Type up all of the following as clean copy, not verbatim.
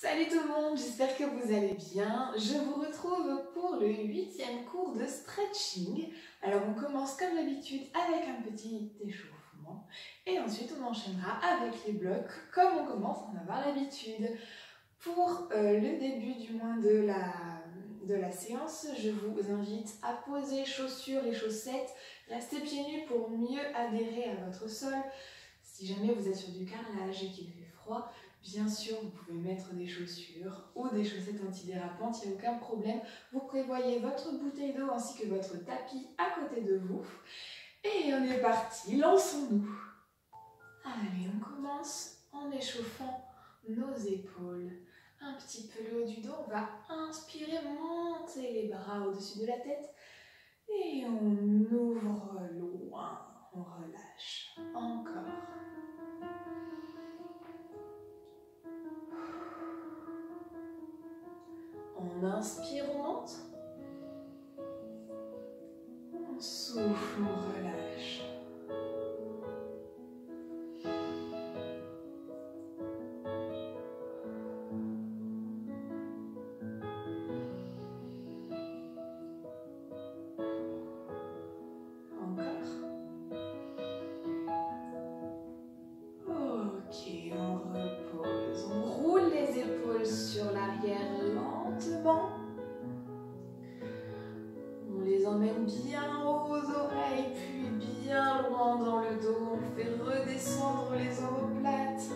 Salut tout le monde, j'espère que vous allez bien. Je vous retrouve pour le 8e cours de stretching. Alors on commence comme d'habitude avec un petit échauffement et ensuite on enchaînera avec les blocs comme on commence à en avoir l'habitude. Pour le début du moins de la séance, je vous invite à poser chaussures et chaussettes, rester pieds nus pour mieux adhérer à votre sol. Si jamais vous êtes sur du carrelage et qu'il fait froid, bien sûr, vous pouvez mettre des chaussures ou des chaussettes antidérapantes, il n'y a aucun problème. Vous prévoyez votre bouteille d'eau ainsi que votre tapis à côté de vous. Et on est parti, lançons-nous. Allez, on commence en échauffant nos épaules. Un petit peu le haut du dos, on va inspirer, monter les bras au-dessus de la tête. Et on ouvre loin, on relâche. Encore. On inspire, on monte. On souffle, on relâche. Encore. Ok, on repose. On roule les épaules sur l'arrière lentement. On les emmène bien haut aux oreilles, puis bien loin dans le dos. On fait redescendre les omoplates.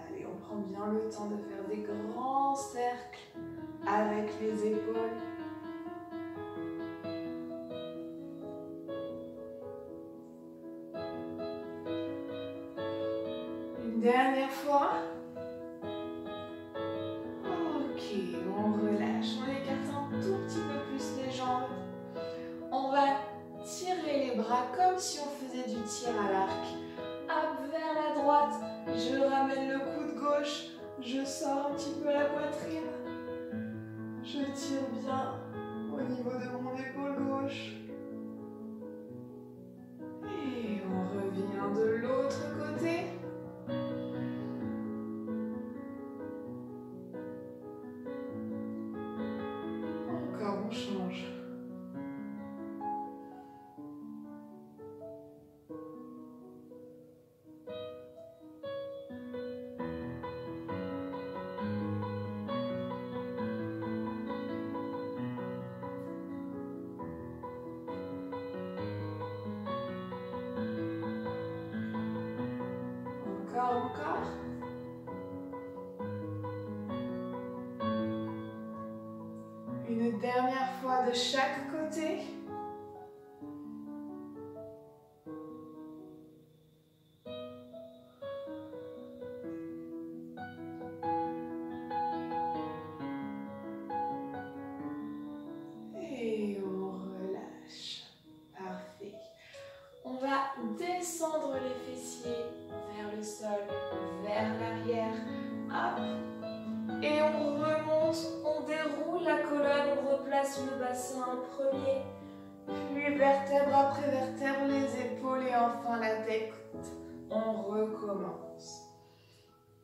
Allez, on prend bien le temps de faire des grands cercles avec les épaules. Une dernière fois. Ok, on relâche, on écarte un tout petit peu plus les jambes. On va tirer les bras comme si on faisait du tir à l'arc. Hop, vers la droite, je ramène le coude gauche, je sors un petit peu la poitrine. Je tire bien au niveau de mon épaule gauche. Et on revient de l'autre côté. Encore, on change. Encore. Une dernière fois de chaque côté. Et on relâche. Parfait. On va descendre les fessiers vers le sol, vers l'arrière. Hop. Et on remonte, on déroule la colonne, on replace le bassin en premier. Puis vertèbre après vertèbre, les épaules et enfin la tête. On recommence.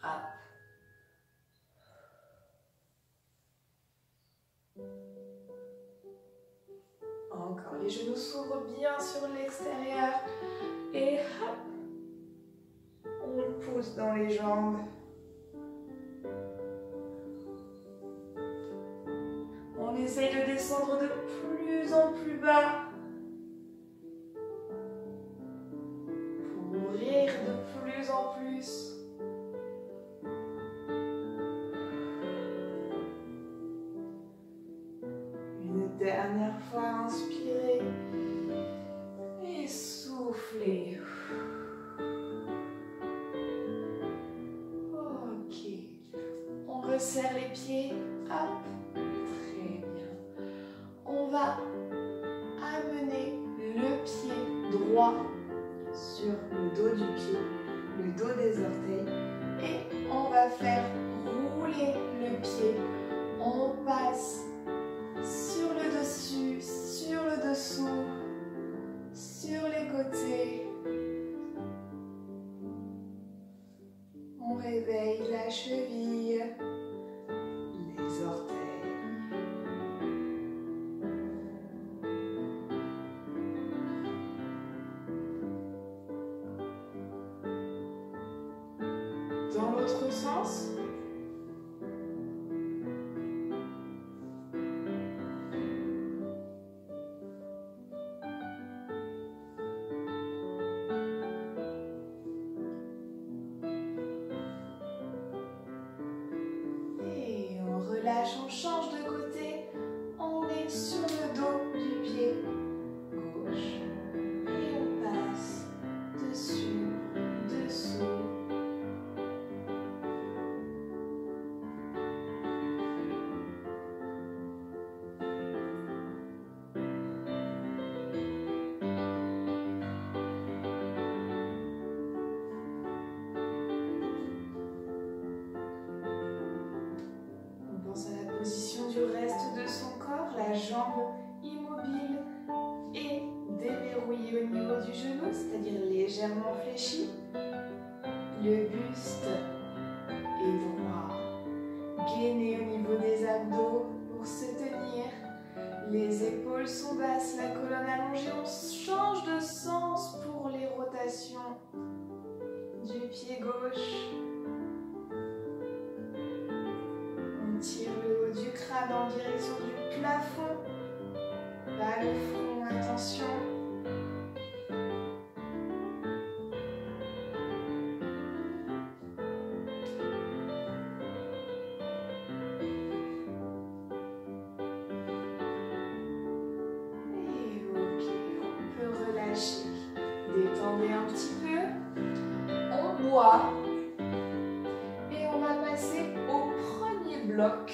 Hop. Encore, les genoux s'ouvrent bien sur l'extérieur. Et hop, on pousse dans les jambes. On essaye de descendre de plus en plus bas. Pour ouvrir de plus en plus. Une dernière fois, inspirez. Et soufflez. Ok. On resserre les pieds. Hop. Très bien. On va amener le pied droit sur le dos du pied, le dos des orteils. Et on va faire rouler le pied réveille la cheville, les orteils. Dans l'autre sens. Relâche, on change de côté, on est sur le dos du pied gauche et on passe dessus, dessous. Position du reste de son corps, la jambe immobile et déverrouillée au niveau du genou, c'est-à-dire légèrement fléchie. Le buste est droit, gainé au niveau des abdos pour se tenir. Les épaules sont basses, la colonne allongée. On change de sens pour les rotations du pied gauche. Tire le haut du crâne en direction du plafond, pas le front, attention. Et ok, on peut relâcher, détendez un petit peu, on boit. Bloc.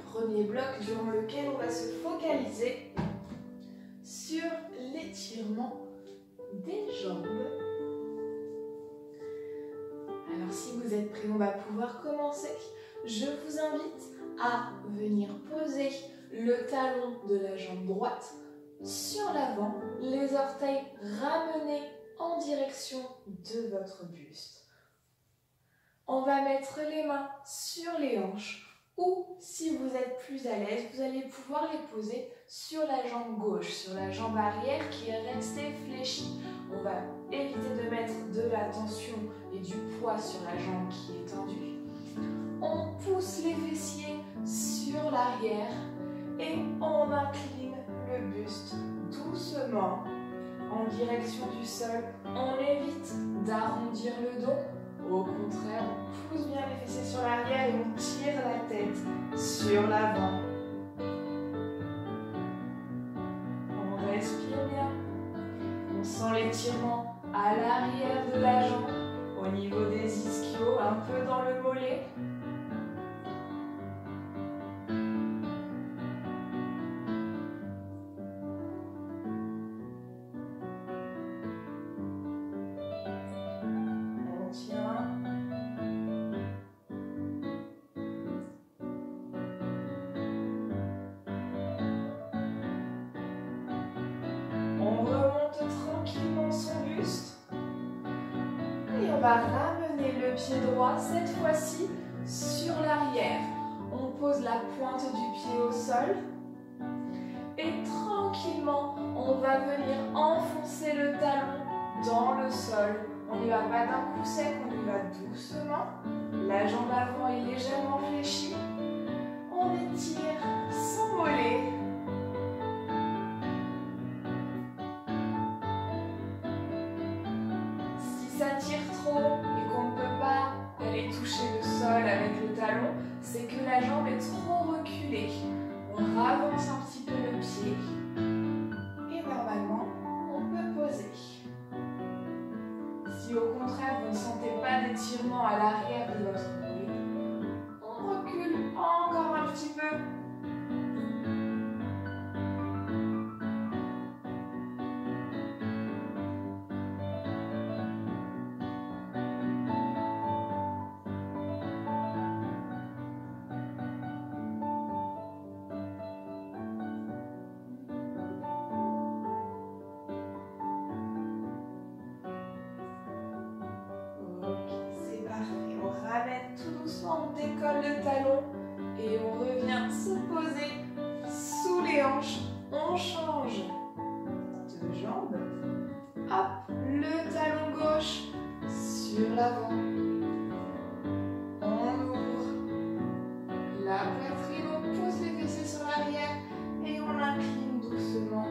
Premier bloc durant lequel on va se focaliser sur l'étirement des jambes. Alors si vous êtes prêts, on va pouvoir commencer. Je vous invite à venir poser le talon de la jambe droite sur l'avant, les orteils ramenés en direction de votre buste. On va mettre les mains sur les hanches ou si vous êtes plus à l'aise, vous allez pouvoir les poser sur la jambe gauche, sur la jambe arrière qui est restée fléchie. On va éviter de mettre de la tension et du poids sur la jambe qui est tendue. On pousse les fessiers sur l'arrière et on incline le buste doucement en direction du sol. On évite d'arrondir le dos. Au contraire, on pousse bien les fessiers sur l'arrière et on tire la tête sur l'avant. On respire bien. On sent l'étirement à l'arrière de la jambe, au niveau des ischios, un peu dans le mollet. On va ramener le pied droit, cette fois-ci, sur l'arrière. On pose la pointe du pied au sol. Et tranquillement, on va venir enfoncer le talon dans le sol. On n'y va pas d'un coup sec, on y va doucement. La jambe avant est légèrement fléchie. On étire son mollet. Si ça tire trop et qu'on ne peut pas aller toucher le sol avec le talon, c'est que la jambe est trop reculée. On avance un petit peu le pied. Et normalement, on peut poser. Si au contraire, vous ne sentez pas d'étirement à l'arrière de votre mollet, on recule encore un petit peu. Hop, le talon gauche sur l'avant. On ouvre la poitrine, on pousse les fessiers sur l'arrière et on incline doucement.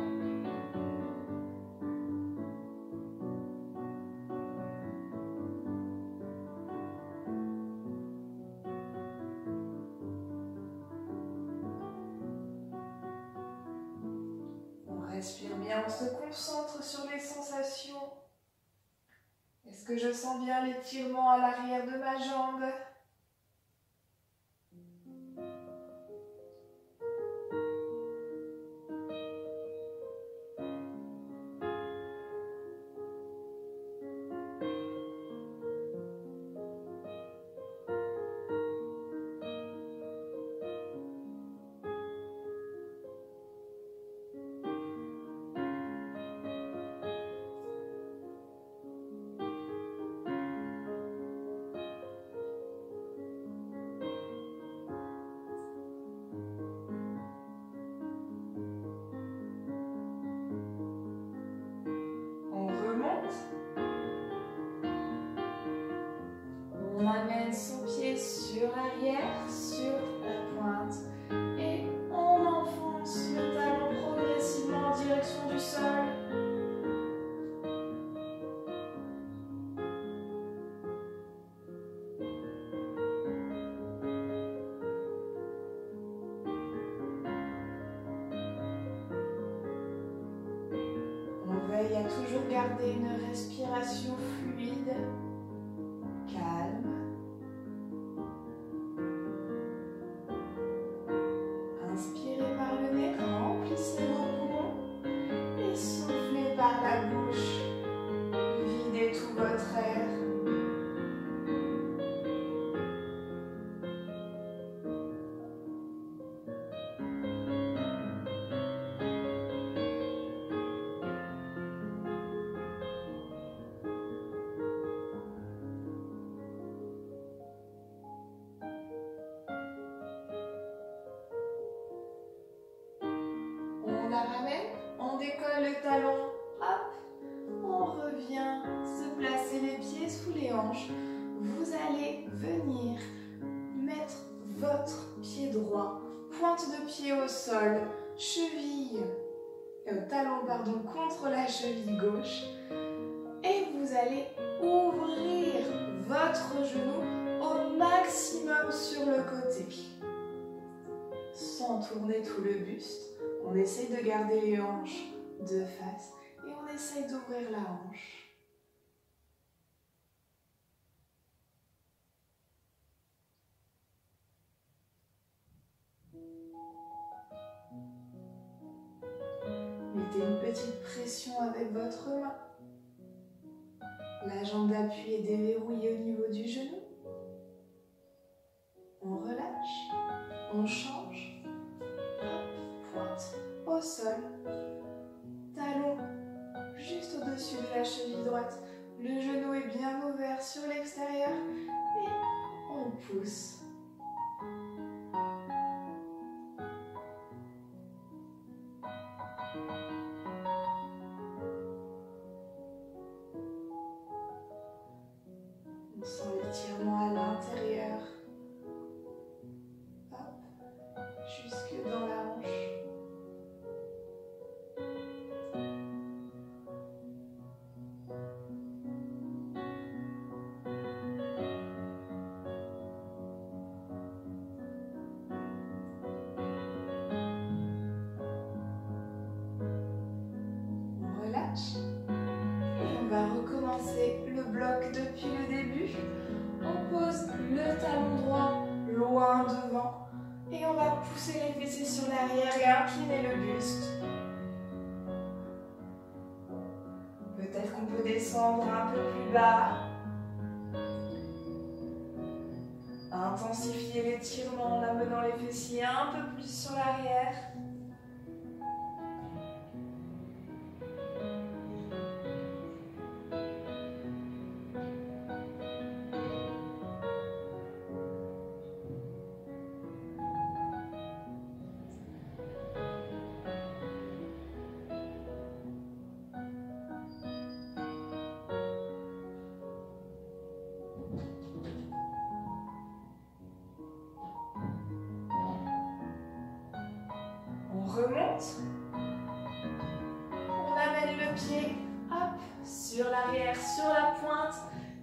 Respire bien, on se concentre sur les sensations. Est-ce que je sens bien l'étirement à l'arrière de ma jambe? On amène son pied sur l'arrière, sur la pointe et on enfonce le talon progressivement en direction du sol. On veille à toujours garder une respiration fluide, calme. Inspirez par le nez, remplissez vos poumons et soufflez par la bouche. Videz tout votre air. On la ramène, on décolle le talon, hop, on revient se placer les pieds sous les hanches. Vous allez venir mettre votre pied droit, pointe de pied au sol, talon contre la cheville gauche. Et vous allez ouvrir votre genou au maximum sur le côté. Sans tourner tout le buste. On essaye de garder les hanches de face et on essaye d'ouvrir la hanche. Mettez une petite pression avec votre main. La jambe d'appui est déverrouillée au niveau du genou. On relâche, on change. Pointe au sol, talon juste au-dessus de la cheville droite, le genou est bien ouvert sur l'extérieur et on pousse. On sent l'étirement à l'intérieur, jusque dans la hanche. Et on va recommencer le bloc depuis le début. On pose le talon droit loin devant et on va pousser les fessiers sur l'arrière et incliner le buste. Peut-être qu'on peut descendre un peu plus bas. Intensifier l'étirement en amenant les fessiers un peu plus sur l'arrière. remonte. On amène le pied, hop, sur l'arrière, sur la pointe.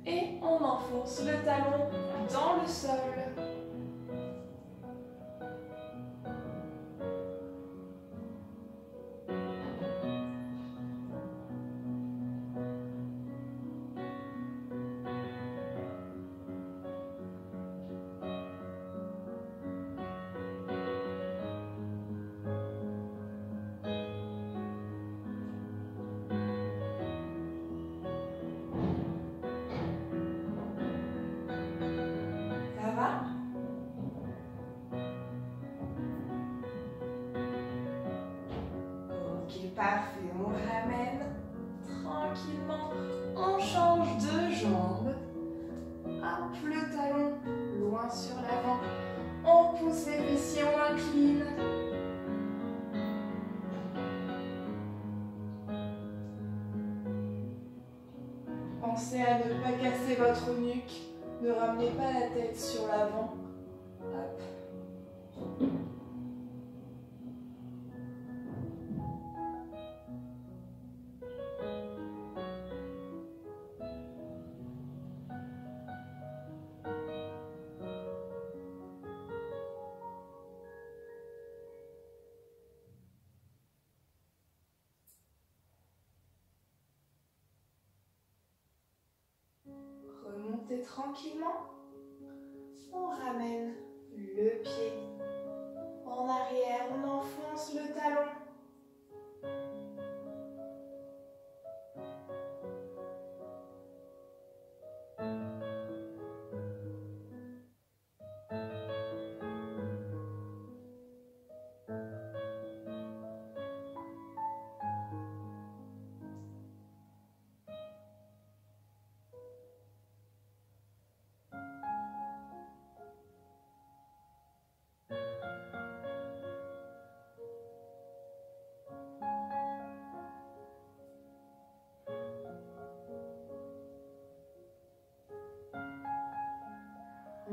Et on enfonce le talon dans le sol. Parfait, on ramène tranquillement, on change de jambe, hop, le talon loin sur l'avant, on pousse les fessiers, on incline. Pensez à ne pas casser votre nuque, ne ramenez pas la tête sur l'avant, hop. Remontez tranquillement, on ramène le pied en arrière, on enfonce le talon.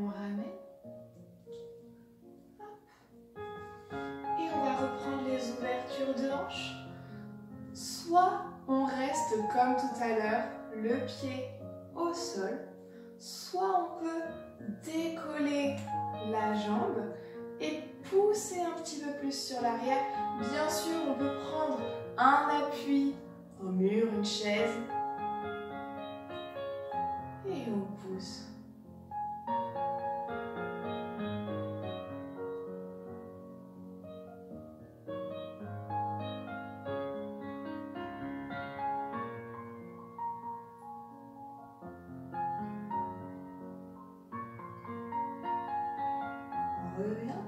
On ramène. Hop. Et on va reprendre les ouvertures de hanches. Soit on reste comme tout à l'heure, le pied au sol. Soit on peut décoller la jambe et pousser un petit peu plus sur l'arrière. Bien sûr, on peut prendre un appui au mur, une chaise. Et on pousse. Revient.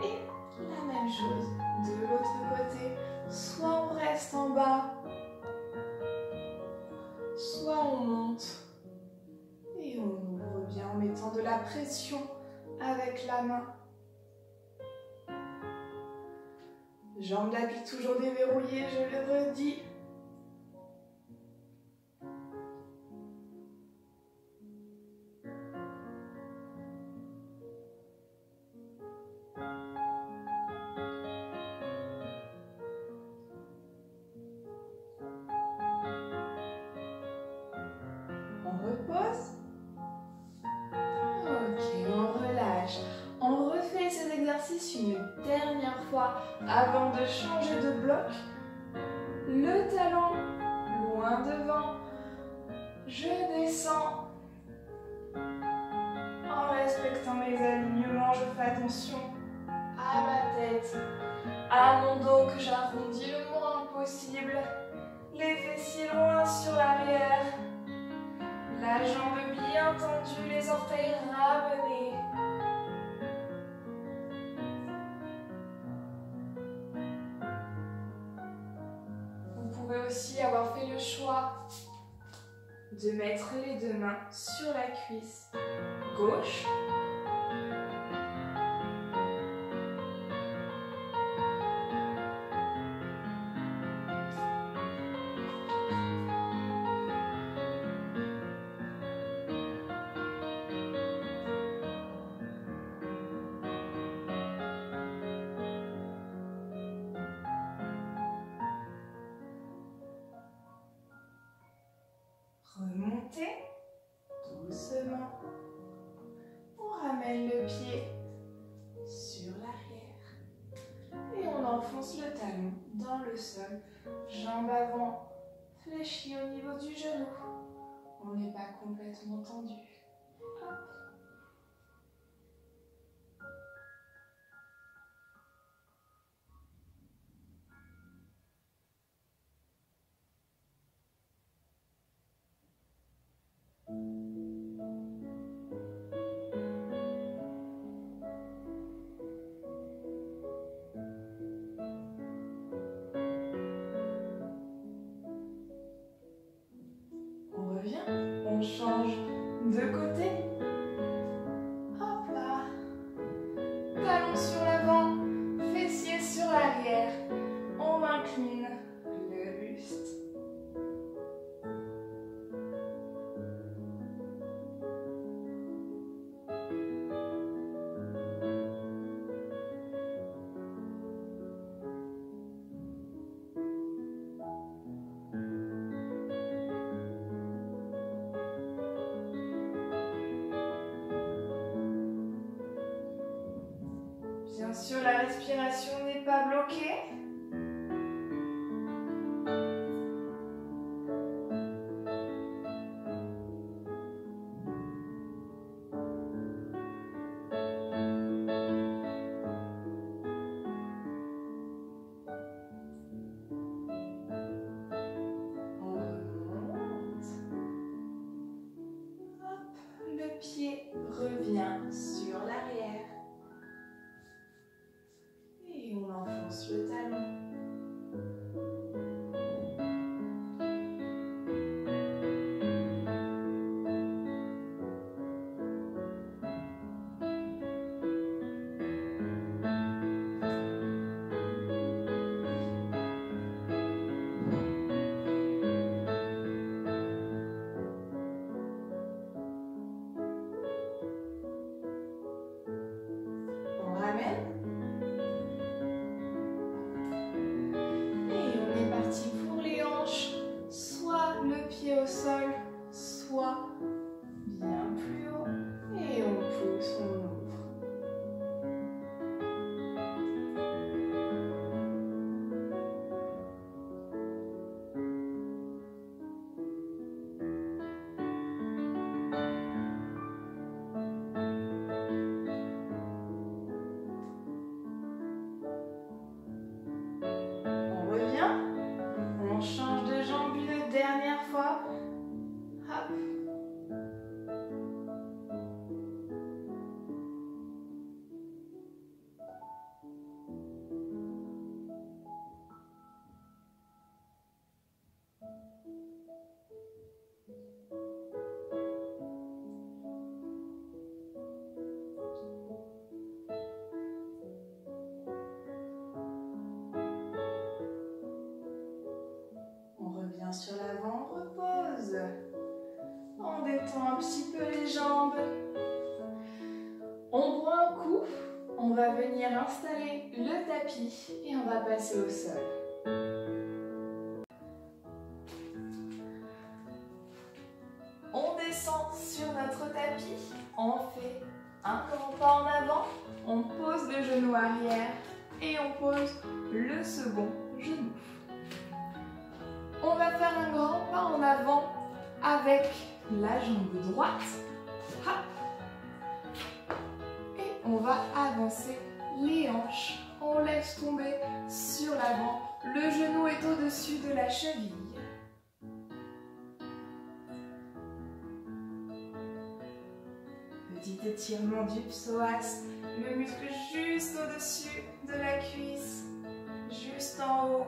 Et la même chose de l'autre côté. Soit on reste en bas, soit on monte. Et on ouvre bien en mettant de la pression avec la main. Jambes d'appui toujours déverrouillées, je le redis. On repose. Ok, on relâche. On refait ces exercices une dernière fois avant de changer de bloc. Le talon loin devant. Je descends. En respectant mes alignements, je fais attention à ma tête, à mon dos que j'arrondis le moins possible. Les fessiers loin sur l'arrière. La jambe bien tendue, les orteils ramenés. Vous pouvez aussi avoir fait le choix de mettre les deux mains sur la cuisse gauche. le sol. Jambes avant fléchies au niveau du genou. On n'est pas complètement tendu. Hop. On revient, on change de côté. Hop là. Talons sur l'avant, fessiers sur l'arrière. On incline le buste. Bien sûr, la respiration n'est pas bloquée. On remonte. Hop, le pied revient sur l'arrière. Et on enfonce le talon. On ramène. Pour les hanches, soit le pied au sol, soit bien plus haut. Et on pousse, on ouvre. On revient. On change de jambe une dernière fois. Hop. Sur l'avant, on repose. On détend un petit peu les jambes. On boit un coup. On va venir installer le tapis et on va passer au sol. On descend sur notre tapis. On fait un grand pas en avant. On pose le genou arrière et on pose le second genou. On va faire un grand pas en avant avec la jambe droite. Hop. Et on va avancer les hanches. On laisse tomber sur l'avant. Le genou est au-dessus de la cheville. Petit étirement du psoas. Le muscle juste au-dessus de la cuisse. Juste en haut.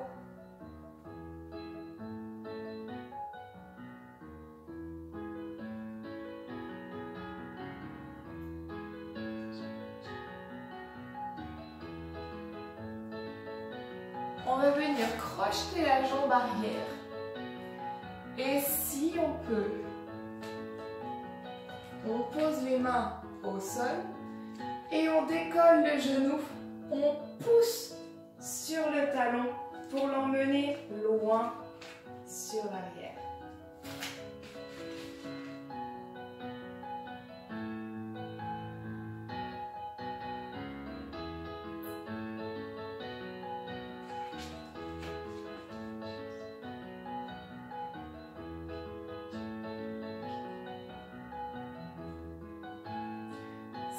On va venir crocheter la jambe arrière. Et si on peut, on pose les mains au sol et on décolle le genou. On pousse sur le talon pour l'emmener loin sur l'arrière.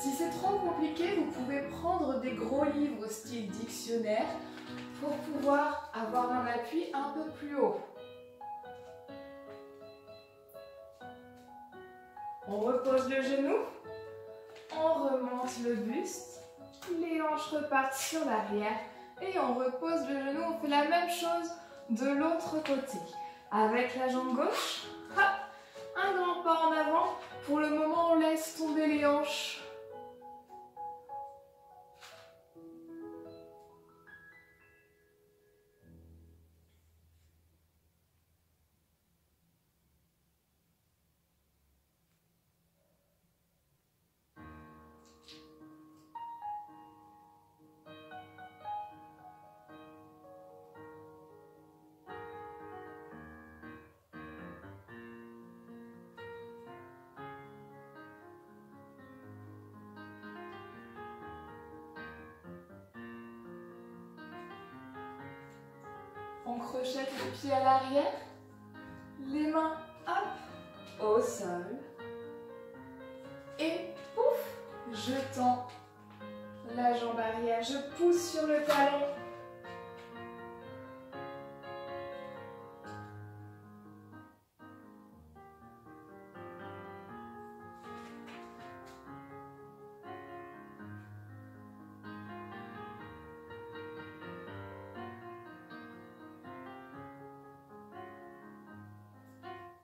Si c'est trop compliqué, vous pouvez prendre des gros livres style dictionnaire pour pouvoir avoir un appui un peu plus haut. On repose le genou, on remonte le buste, les hanches repartent sur l'arrière et on repose le genou. On fait la même chose de l'autre côté. Avec la jambe gauche, hop, un grand pas en avant. Pour le moment, on laisse tomber les hanches. On crochette les pieds à l'arrière, les mains hop, au sol. Et pouf, je tends la jambe arrière, je pousse sur le talon.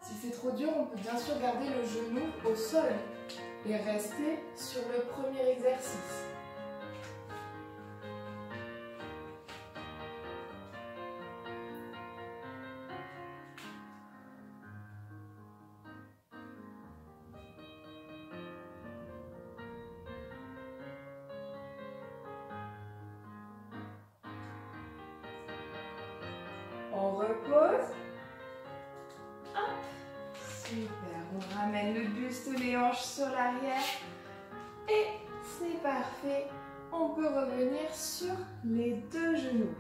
Si c'est trop dur, on peut bien sûr garder le genou au sol et rester sur le premier exercice. On repose. Hop. Super. On ramène le buste, les hanches sur l'arrière. Et c'est parfait. On peut revenir sur les deux genoux.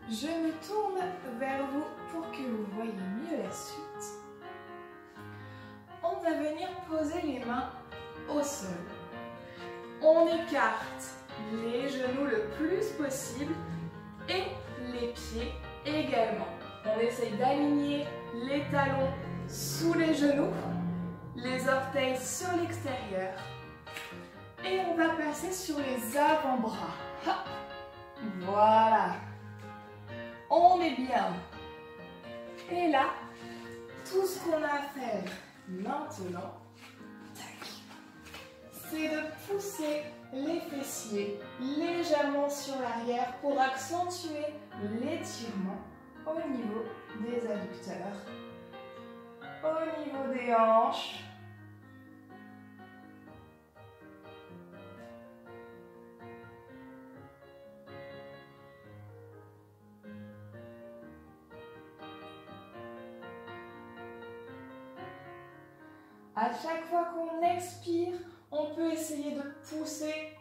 Je me tourne vers vous pour que vous voyez mieux la suite. On va venir poser les mains au sol. On écarte les genoux le plus possible et les pieds également. On essaye d'aligner les talons sous les genoux, les orteils sur l'extérieur. Et on va passer sur les avant-bras. Voilà. On est bien. Et là, tout ce qu'on a à faire maintenant, c'est de pousser les fessiers légèrement sur l'arrière pour accentuer l'étirement au niveau des adducteurs, au niveau des hanches. À chaque fois qu'on expire, on peut essayer de pousser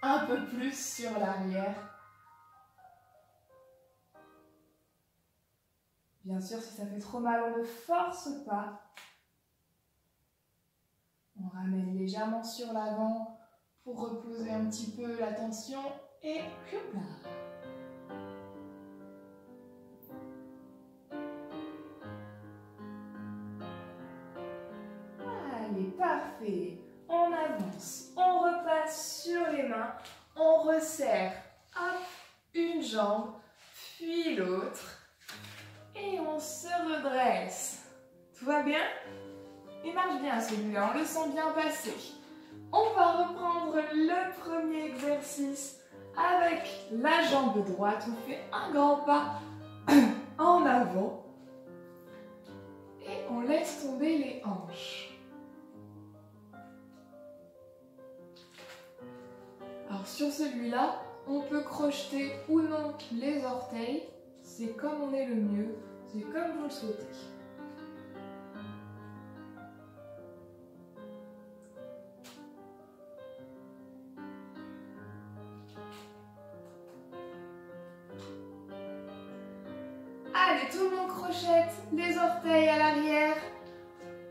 un peu plus sur l'arrière. Bien sûr, si ça fait trop mal, on ne force pas. On ramène légèrement sur l'avant pour reposer un petit peu la tension et hop là. Allez, parfait. On avance, on repasse sur les mains, on resserre, hop, une jambe, puis l'autre, et on se redresse. Tout va bien? Il marche bien celui-là, on le sent bien passer. On va reprendre le premier exercice avec la jambe droite. On fait un grand pas en avant et on laisse tomber les hanches. Alors sur celui-là, on peut crocheter ou non les orteils. C'est comme on est le mieux, c'est comme vous le souhaitez. Allez, tout le monde crochette les orteils à l'arrière.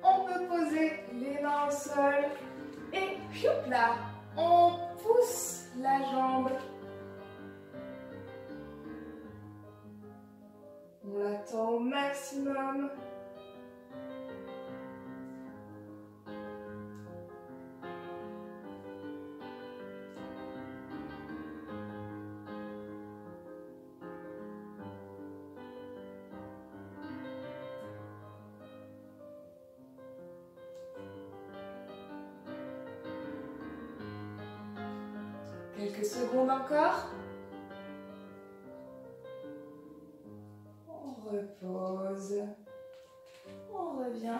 On peut poser les mains au sol. Et hop là, on pousse la jambe. On l'attend au maximum. Quelques secondes encore. On repose. On revient.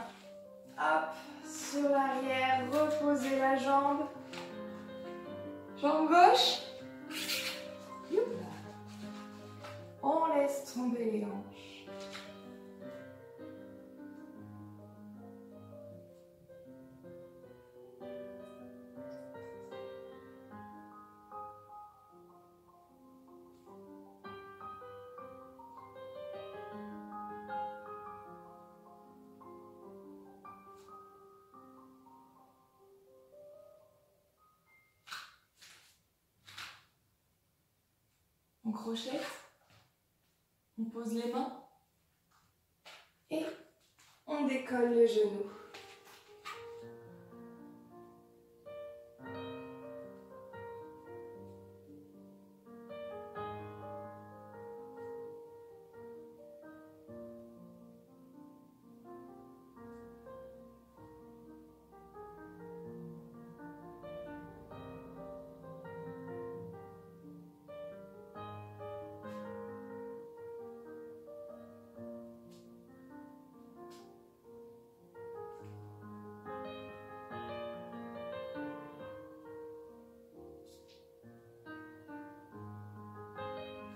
Hop, sur l'arrière, reposez la jambe. Jambe gauche. Youp. On laisse tomber les hanches. On crochette, on pose les mains et on décolle les genoux.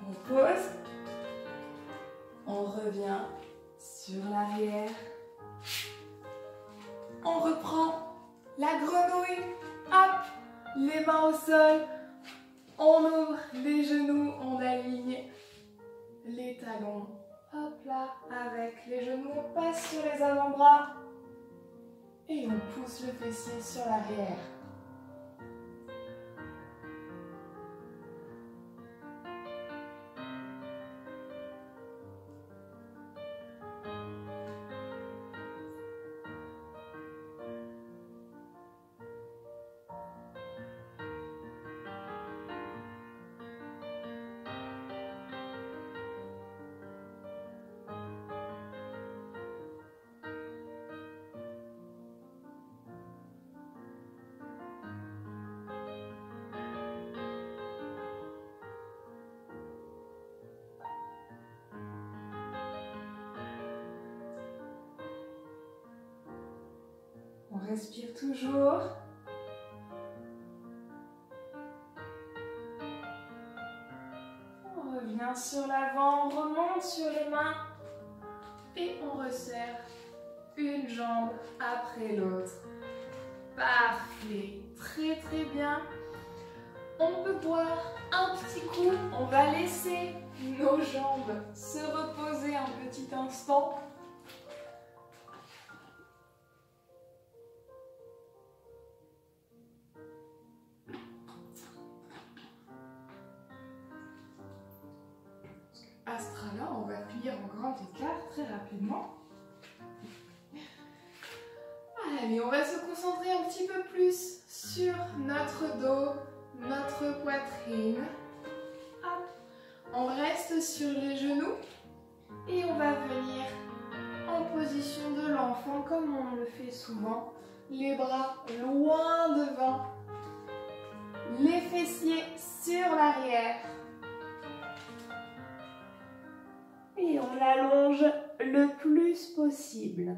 On pose, on revient sur l'arrière, on reprend la grenouille, hop, les mains au sol, on ouvre les genoux, on aligne les talons, hop là, avec les genoux, on passe sur les avant-bras et on pousse le fessier sur l'arrière. On respire toujours. On revient sur l'avant, on remonte sur les mains et on resserre une jambe après l'autre. Parfait, très très bien. On peut boire un petit coup, on va laisser nos jambes se reposer un petit instant. Astrala, on va plier en grand écart très rapidement. Allez, on va se concentrer un petit peu plus sur notre dos, notre poitrine. Hop. On reste sur les genoux et on va venir en position de l'enfant comme on le fait souvent. Les bras loin devant, les fessiers sur l'arrière. Et on allonge le plus possible.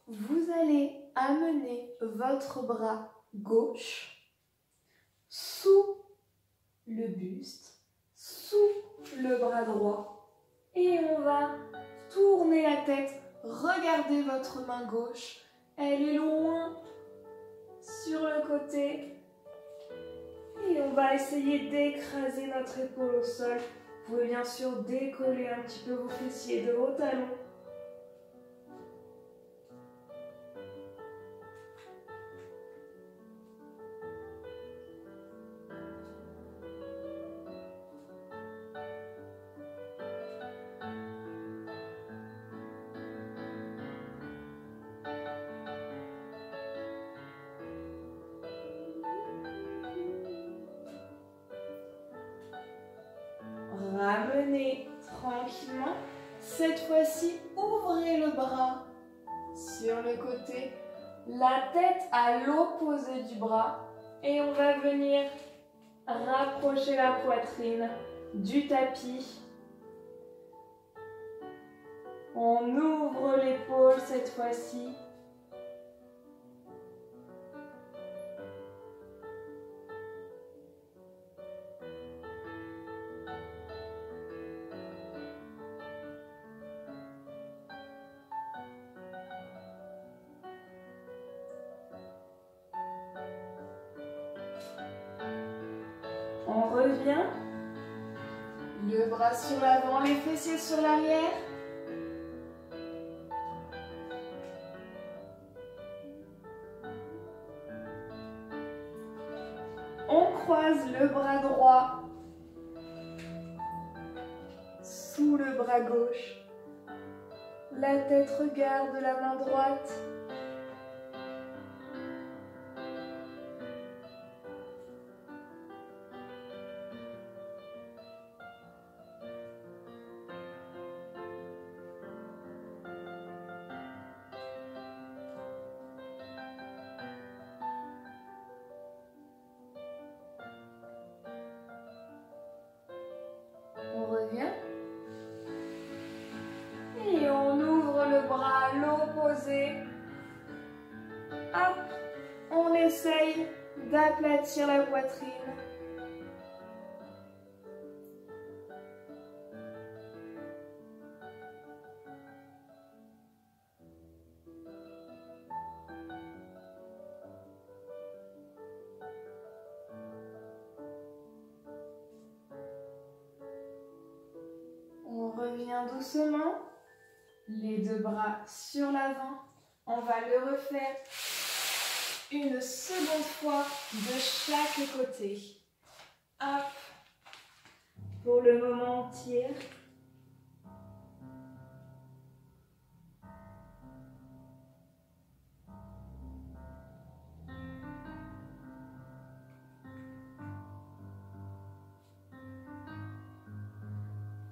Vous allez amener votre bras gauche sous le buste sous le bras droit. Et on va tourner la tête. Regardez votre main gauche. Elle est loin sur le côté. Et on va essayer d'écraser notre épaule au sol. Vous pouvez bien sûr décoller un petit peu vos fessiers de vos talons. Ramenez tranquillement. Cette fois-ci, ouvrez le bras sur le côté, la tête à l'opposé du bras et on va venir rapprocher la poitrine du tapis. On ouvre l'épaule cette fois-ci. On revient, le bras sur l'avant, les fessiers sur l'arrière. On croise le bras droit sous le bras gauche. La tête regarde la main droite. On revient. Et on ouvre le bras à l'opposé. Hop, on essaye d'aplatir la poitrine. On revient doucement, les deux bras sur l'avant. On va le refaire une seconde fois de chaque côté. Hop, pour le moment on tire.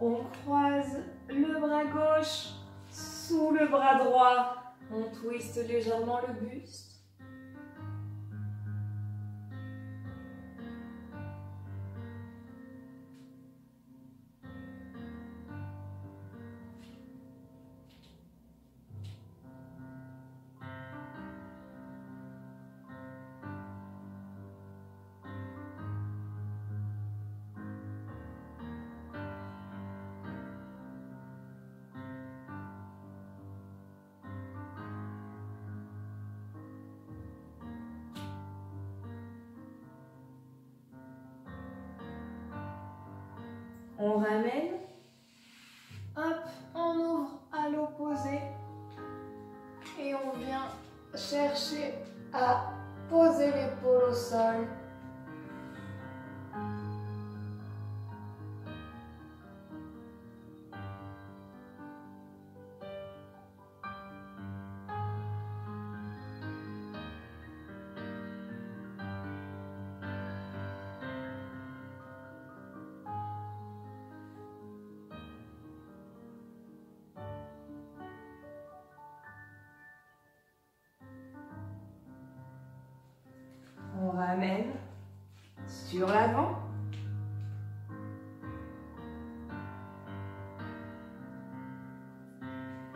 On croise le bras gauche sous le bras droit. On twiste légèrement le buste. On ramène, hop, on ouvre à l'opposé et on vient chercher à poser l'épaule au sol. On ramène sur l'avant.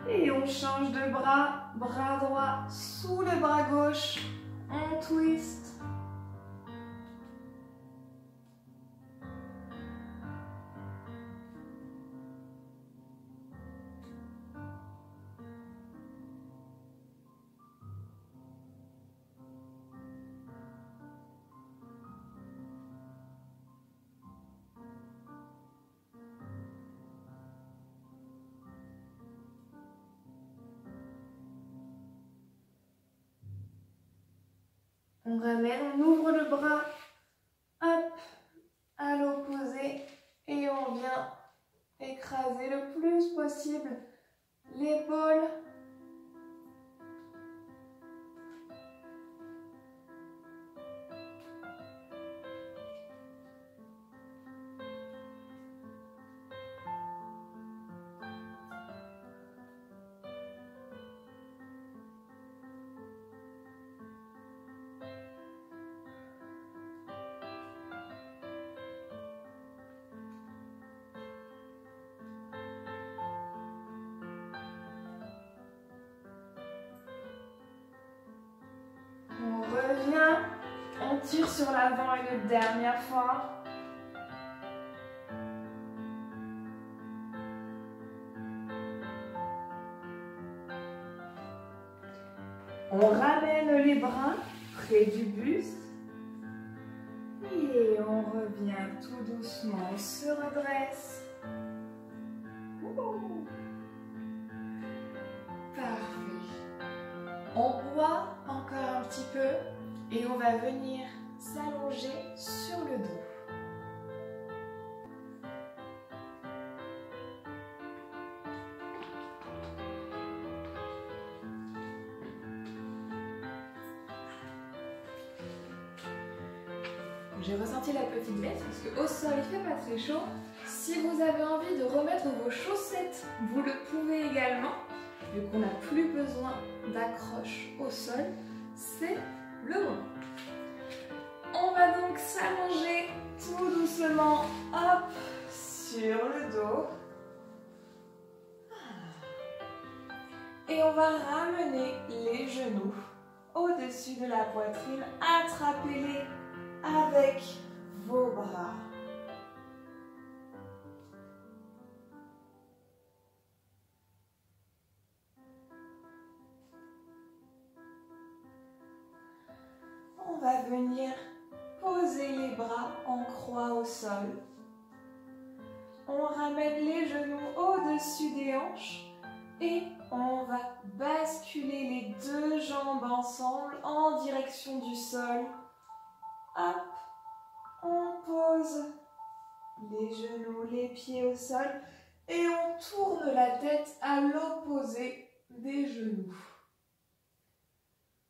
Et on change de bras, bras droit sous le bras gauche. On twist. On ramène, on ouvre le bras, hop, à l'opposé et on vient écraser le plus possible l'épaule. On revient, on tire sur l'avant une dernière fois. On ramène les bras près du buste. Et on revient tout doucement, on se redresse. Parfait. On boit encore un petit peu et on va venir s'allonger sur le dos. J'ai ressenti la petite baisse parce qu'au sol il fait pas très chaud. Si vous avez envie de remettre vos chaussettes, vous le pouvez également. Vu qu'on n'a plus besoin d'accroche au sol, c'est le moment. On va donc s'allonger tout doucement, hop, sur le dos. Et on va ramener les genoux au-dessus de la poitrine, attrapez-les avec vos bras. On va venir poser les bras en croix au sol. On ramène les genoux au-dessus des hanches et on va basculer les deux jambes ensemble en direction du sol. Hop, on pose les genoux, les pieds au sol et on tourne la tête à l'opposé des genoux.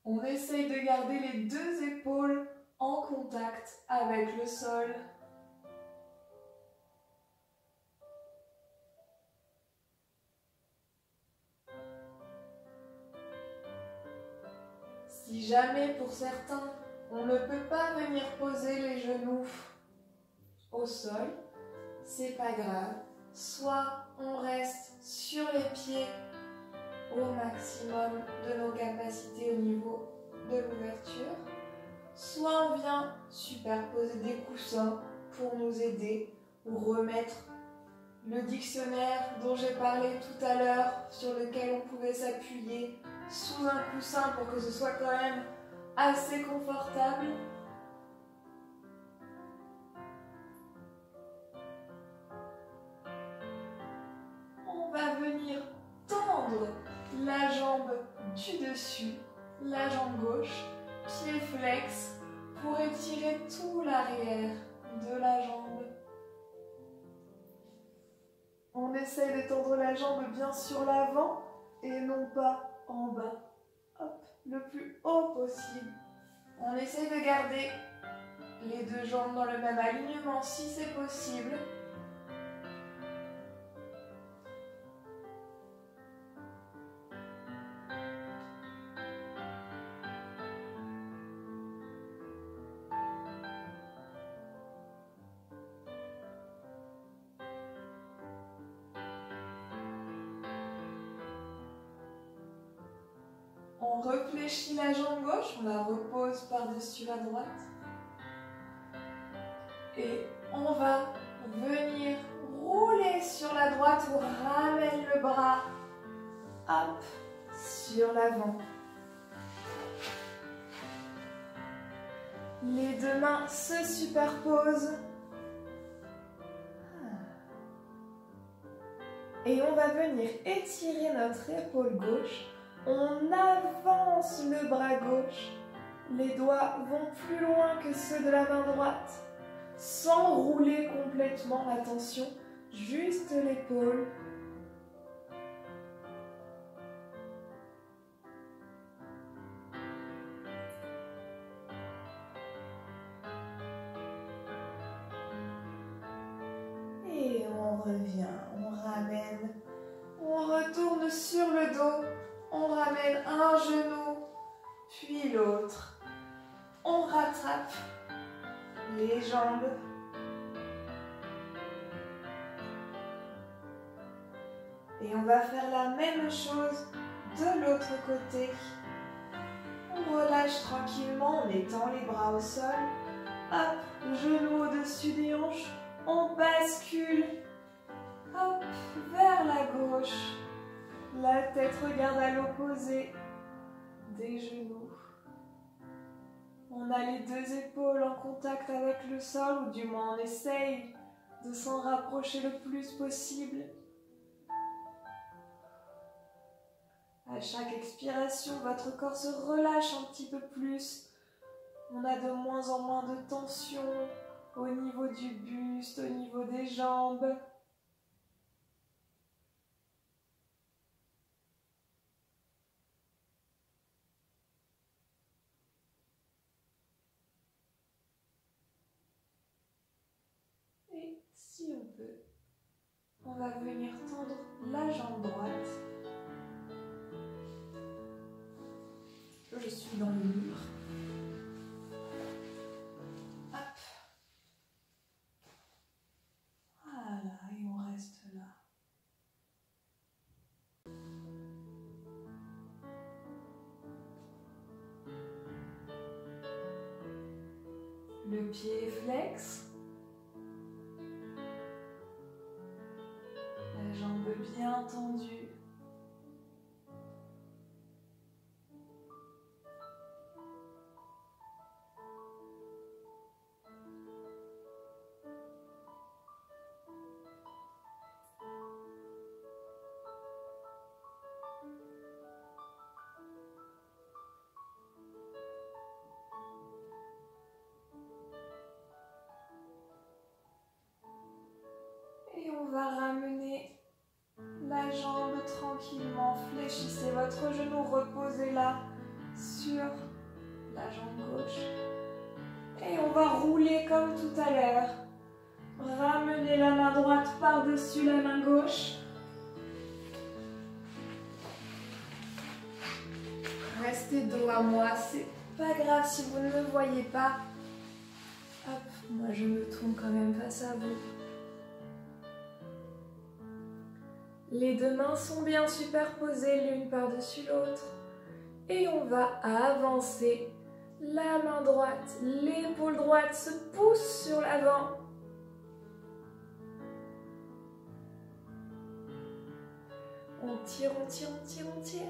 On essaye de garder les deux épaules en contact avec le sol. Si jamais pour certains, on ne peut pas venir poser les genoux au sol, c'est pas grave. Soit on reste sur les pieds au maximum de nos capacités au niveau de l'ouverture, soit on vient superposer des coussins pour nous aider ou remettre le dictionnaire dont j'ai parlé tout à l'heure, sur lequel on pouvait s'appuyer sous un coussin pour que ce soit quand même assez confortable. On va venir tendre la jambe du dessus, la jambe gauche, pied flex pour étirer tout l'arrière de la jambe. On essaye de tendre la jambe bien sur l'avant et non pas en bas. Hop, le plus haut possible. On essaye de garder les deux jambes dans le même alignement si c'est possible. On réfléchit la jambe gauche, on la repose par-dessus la droite. Et on va venir rouler sur la droite, on ramène le bras, hop, sur l'avant. Les deux mains se superposent. Et on va venir étirer notre épaule gauche. On avance le bras gauche Les doigts vont plus loin que ceux de la main droite, sans rouler complètement, attention, juste l'épaule. Et on revient, on ramène, on retourne sur le dos, on ramène un genou, puis l'autre. On rattrape les jambes. Et on va faire la même chose de l'autre côté. On relâche tranquillement en mettant les bras au sol. Hop, genou au-dessus des hanches. On bascule. Hop, vers la gauche. La tête regarde à l'opposé des genoux. On a les deux épaules en contact avec le sol, ou du moins on essaye de s'en rapprocher le plus possible. À chaque expiration, votre corps se relâche un petit peu plus. On a de moins en moins de tension au niveau du buste, au niveau des jambes. Et si on peut, on va venir tendre la jambe droite. Je suis dans le mur. Hop. Voilà, et on reste là. Le pied est flex. La jambe bien tendue. Et on va ramener la jambe tranquillement. Fléchissez votre genou, reposez-la sur la jambe gauche. Et on va rouler comme tout à l'heure. Ramenez la main droite par-dessus la main gauche. Restez dos à moi, c'est pas grave si vous ne me voyez pas. Hop, moi je me tourne quand même face à vous. Les deux mains sont bien superposées l'une par-dessus l'autre. Et on va avancer. La main droite, l'épaule droite se pousse sur l'avant. On tire, on tire, on tire, on tire.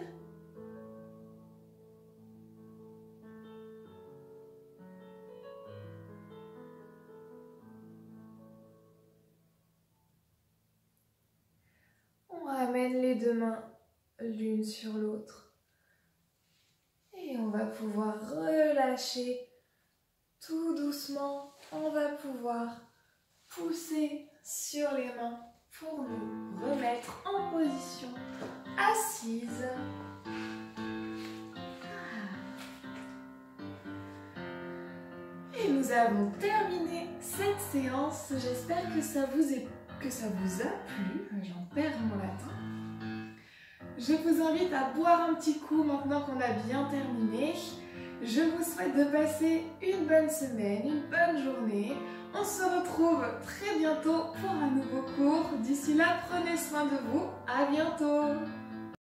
On ramène les deux mains l'une sur l'autre. Et on va pouvoir relâcher tout doucement. On va pouvoir pousser sur les mains pour nous remettre en position assise. Et nous avons terminé cette séance. J'espère que ça vous a plu. J'en perds mon latin. Je vous invite à boire un petit coup maintenant qu'on a bien terminé. Je vous souhaite de passer une bonne semaine, une bonne journée. On se retrouve très bientôt pour un nouveau cours. D'ici là, prenez soin de vous. À bientôt!